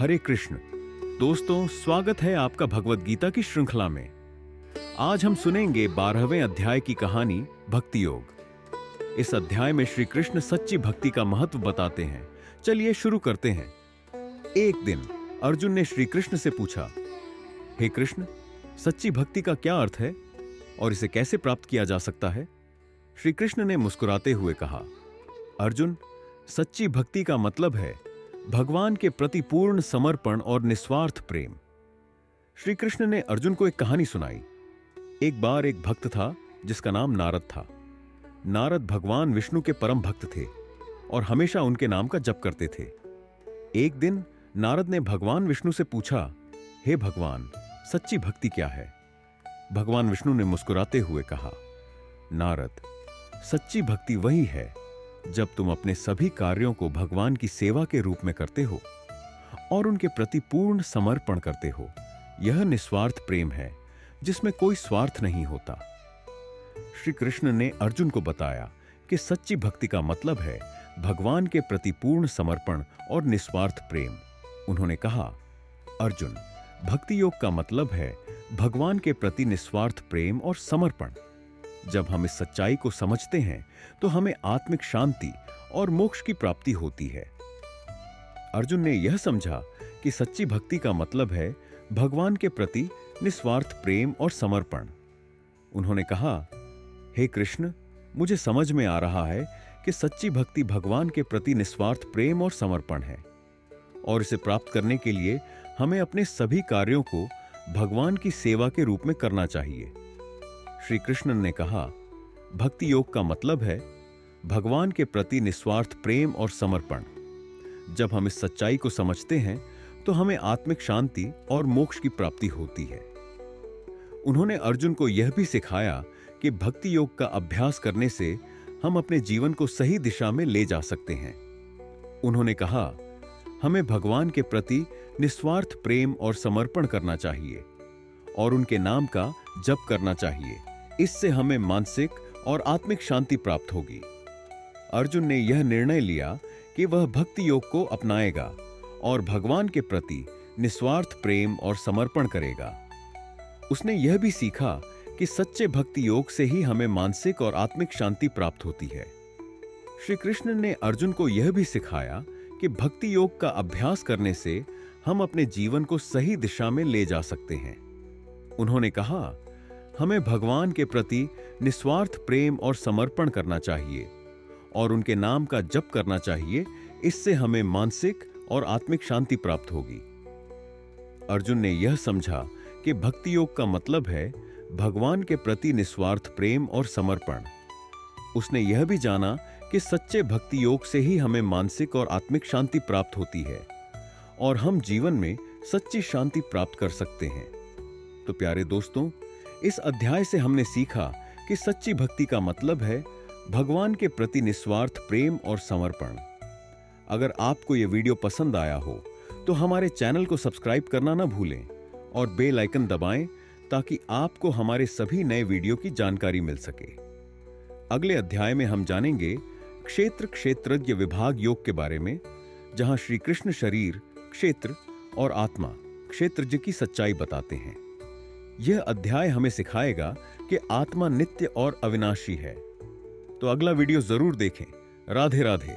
हरे कृष्ण। दोस्तों, स्वागत है आपका भगवत गीता की श्रृंखला में। आज हम सुनेंगे 12वें अध्याय की कहानी भक्ति योग। इस अध्याय में श्री कृष्ण सच्ची भक्ति का महत्व बताते हैं। चलिए शुरू करते हैं। एक दिन अर्जुन ने श्री कृष्ण से पूछा, हे कृष्ण, सच्ची भक्ति का क्या अर्थ है और इसे कैसे प्राप्त किया जा सकता है? श्री कृष्ण ने मुस्कुराते हुए कहा, अर्जुन, सच्ची भक्ति का मतलब है भगवान के प्रति पूर्ण समर्पण और निस्वार्थ प्रेम। श्री कृष्ण ने अर्जुन को एक कहानी सुनाई। एक बार एक भक्त था जिसका नाम नारद था। नारद भगवान विष्णु के परम भक्त थे और हमेशा उनके नाम का जप करते थे। एक दिन नारद ने भगवान विष्णु से पूछा, हे भगवान, सच्ची भक्ति क्या है? भगवान विष्णु ने मुस्कुराते हुए कहा, नारद, सच्ची भक्ति वही है जब तुम अपने सभी कार्यों को भगवान की सेवा के रूप में करते हो और उनके प्रति पूर्ण समर्पण करते हो। यह निस्वार्थ प्रेम है जिसमें कोई स्वार्थ नहीं होता। श्री कृष्ण ने अर्जुन को बताया कि सच्ची भक्ति का मतलब है भगवान के प्रति पूर्ण समर्पण और निस्वार्थ प्रेम। उन्होंने कहा, अर्जुन, भक्ति योग का मतलब है भगवान के प्रति निस्वार्थ प्रेम और समर्पण। जब हम इस सच्चाई को समझते हैं तो हमें आत्मिक शांति और मोक्ष की प्राप्ति होती है। अर्जुन ने यह समझा कि सच्ची भक्ति का मतलब है भगवान के प्रति निस्वार्थ प्रेम और समर्पण। उन्होंने कहा, हे कृष्ण, मुझे समझ में आ रहा है कि सच्ची भक्ति भगवान के प्रति निस्वार्थ प्रेम और समर्पण है और इसे प्राप्त करने के लिए हमें अपने सभी कार्यों को भगवान की सेवा के रूप में करना चाहिए। श्री कृष्ण ने कहा, भक्ति योग का मतलब है भगवान के प्रति निस्वार्थ प्रेम और समर्पण। जब हम इस सच्चाई को समझते हैं तो हमें आत्मिक शांति और मोक्ष की प्राप्ति होती है। उन्होंने अर्जुन को यह भी सिखाया कि भक्ति योग का अभ्यास करने से हम अपने जीवन को सही दिशा में ले जा सकते हैं। उन्होंने कहा, हमें भगवान के प्रति निस्वार्थ प्रेम और समर्पण करना चाहिए और उनके नाम का जप करना चाहिए। इससे हमें मानसिक और आत्मिक शांति प्राप्त होगी। अर्जुन ने यह निर्णय लिया कि वह भक्ति योग को अपनाएगा और भगवान के प्रति निस्वार्थ प्रेम और समर्पण करेगा। उसने यह भी सीखा कि सच्चे भक्ति योग से ही हमें मानसिक और आत्मिक शांति प्राप्त होती है। श्री कृष्ण ने अर्जुन को यह भी सिखाया कि भक्ति योग का अभ्यास करने से हम अपने जीवन को सही दिशा में ले जा सकते हैं। उन्होंने कहा, हमें भगवान के प्रति निस्वार्थ प्रेम और समर्पण करना चाहिए और उनके नाम का जप करना चाहिए। इससे हमें मानसिक और आत्मिक शांति प्राप्त होगी। अर्जुन ने यह समझा कि भक्ति योग का मतलब है भगवान के प्रति निस्वार्थ प्रेम और समर्पण। उसने यह भी जाना कि सच्चे भक्ति योग से ही हमें मानसिक और आत्मिक शांति प्राप्त होती है और हम जीवन में सच्ची शांति प्राप्त कर सकते हैं। तो प्यारे दोस्तों, इस अध्याय से हमने सीखा कि सच्ची भक्ति का मतलब है भगवान के प्रति निस्वार्थ प्रेम और समर्पण। अगर आपको यह वीडियो पसंद आया हो तो हमारे चैनल को सब्सक्राइब करना ना भूलें और बेल आइकन दबाएं ताकि आपको हमारे सभी नए वीडियो की जानकारी मिल सके। अगले अध्याय में हम जानेंगे क्षेत्र क्षेत्रज्ञ विभाग योग के बारे में, जहां श्री कृष्ण शरीर, क्षेत्र और आत्मा क्षेत्रज्ञ की सच्चाई बताते हैं। यह अध्याय हमें सिखाएगा कि आत्मा नित्य और अविनाशी है। तो अगला वीडियो जरूर देखें। राधे राधे।